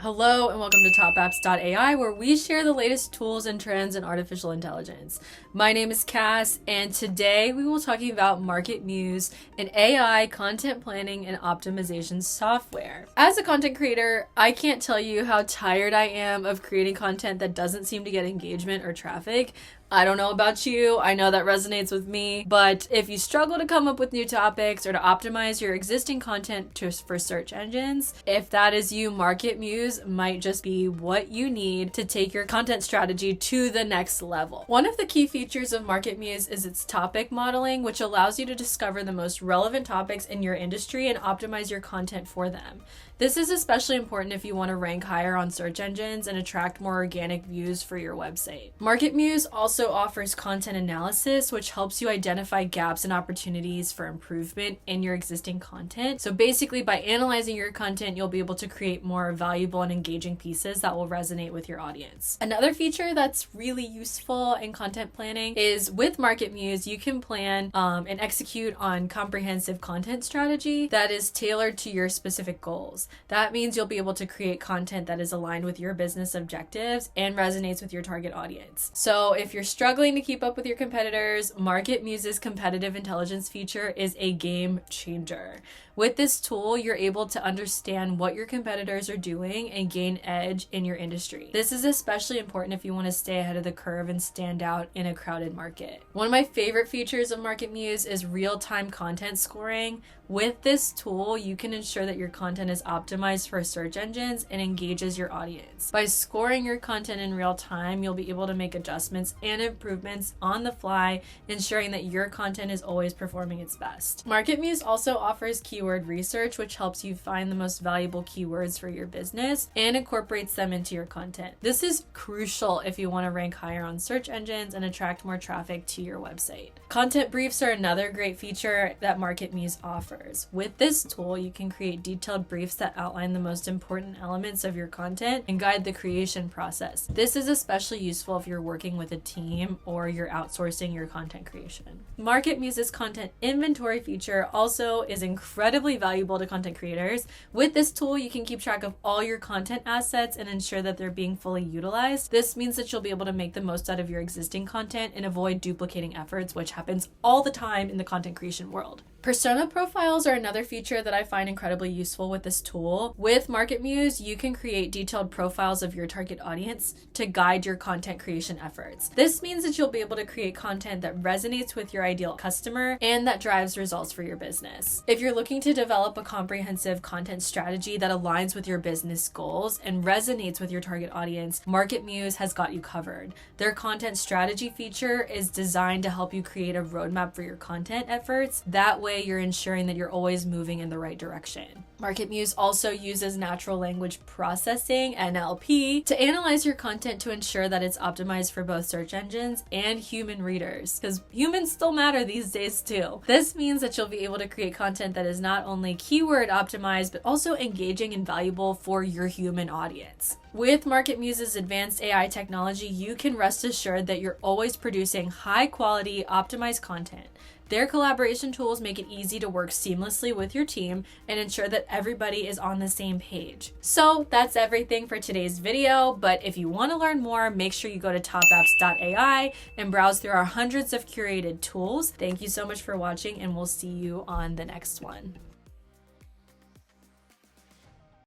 Hello and welcome to topapps.ai, where we share the latest tools and trends in artificial intelligence. My name is Cass, and today we will be talking about MarketMuse, an AI content planning and optimization software. As a content creator, I can't tell you how tired I am of creating content that doesn't seem to get engagement or traffic. I don't know about you, I know that resonates with me, but if you struggle to come up with new topics or to optimize your existing content for search engines, if that is you, MarketMuse might just be what you need to take your content strategy to the next level. One of the key features of MarketMuse is its topic modeling, which allows you to discover the most relevant topics in your industry and optimize your content for them. This is especially important if you want to rank higher on search engines and attract more organic views for your website. MarketMuse also offers content analysis, which helps you identify gaps and opportunities for improvement in your existing content. So basically, by analyzing your content, you'll be able to create more valuable and engaging pieces that will resonate with your audience. Another feature that's really useful in content planning is with MarketMuse, you can plan and execute on comprehensive content strategy that is tailored to your specific goals. That means you'll be able to create content that is aligned with your business objectives and resonates with your target audience. So if you're struggling to keep up with your competitors, MarketMuse's competitive intelligence feature is a game changer. With this tool, you're able to understand what your competitors are doing and gain edge in your industry. This is especially important if you want to stay ahead of the curve and stand out in a crowded market. One of my favorite features of MarketMuse is real-time content scoring. With this tool, you can ensure that your content is optimized for search engines and engages your audience. By scoring your content in real time, you'll be able to make adjustments and improvements on the fly, ensuring that your content is always performing its best. MarketMuse also offers keyword research, which helps you find the most valuable keywords for your business and incorporates them into your content. This is crucial if you want to rank higher on search engines and attract more traffic to your website. Content briefs are another great feature that MarketMuse offers. With this tool, you can create detailed briefs that outline the most important elements of your content and guide the creation process. This is especially useful if you're working with a team or you're outsourcing your content creation. MarketMuse's content inventory feature also is incredibly valuable to content creators. With this tool, you can keep track of all your content assets and ensure that they're being fully utilized. This means that you'll be able to make the most out of your existing content and avoid duplicating efforts, which happens all the time in the content creation world. Persona profiles are another feature that I find incredibly useful with this tool. With MarketMuse, you can create detailed profiles of your target audience to guide your content creation efforts. This means that you'll be able to create content that resonates with your ideal customer and that drives results for your business. If you're looking to develop a comprehensive content strategy that aligns with your business goals and resonates with your target audience, MarketMuse has got you covered. Their content strategy feature is designed to help you create a roadmap for your content efforts. That way, you're ensuring that you're always moving in the right direction. MarketMuse also uses natural language processing, NLP, to analyze your content to ensure that it's optimized for both search engines and human readers, because humans still matter these days too. This means that you'll be able to create content that is not only keyword optimized, but also engaging and valuable for your human audience. With MarketMuse's advanced AI technology, you can rest assured that you're always producing high quality, optimized content. Their collaboration tools make it easy to work seamlessly with your team and ensure that everybody is on the same page. So that's everything for today's video, but if you want to learn more, make sure you go to topapps.ai and browse through our hundreds of curated tools. Thank you so much for watching, and we'll see you on the next one.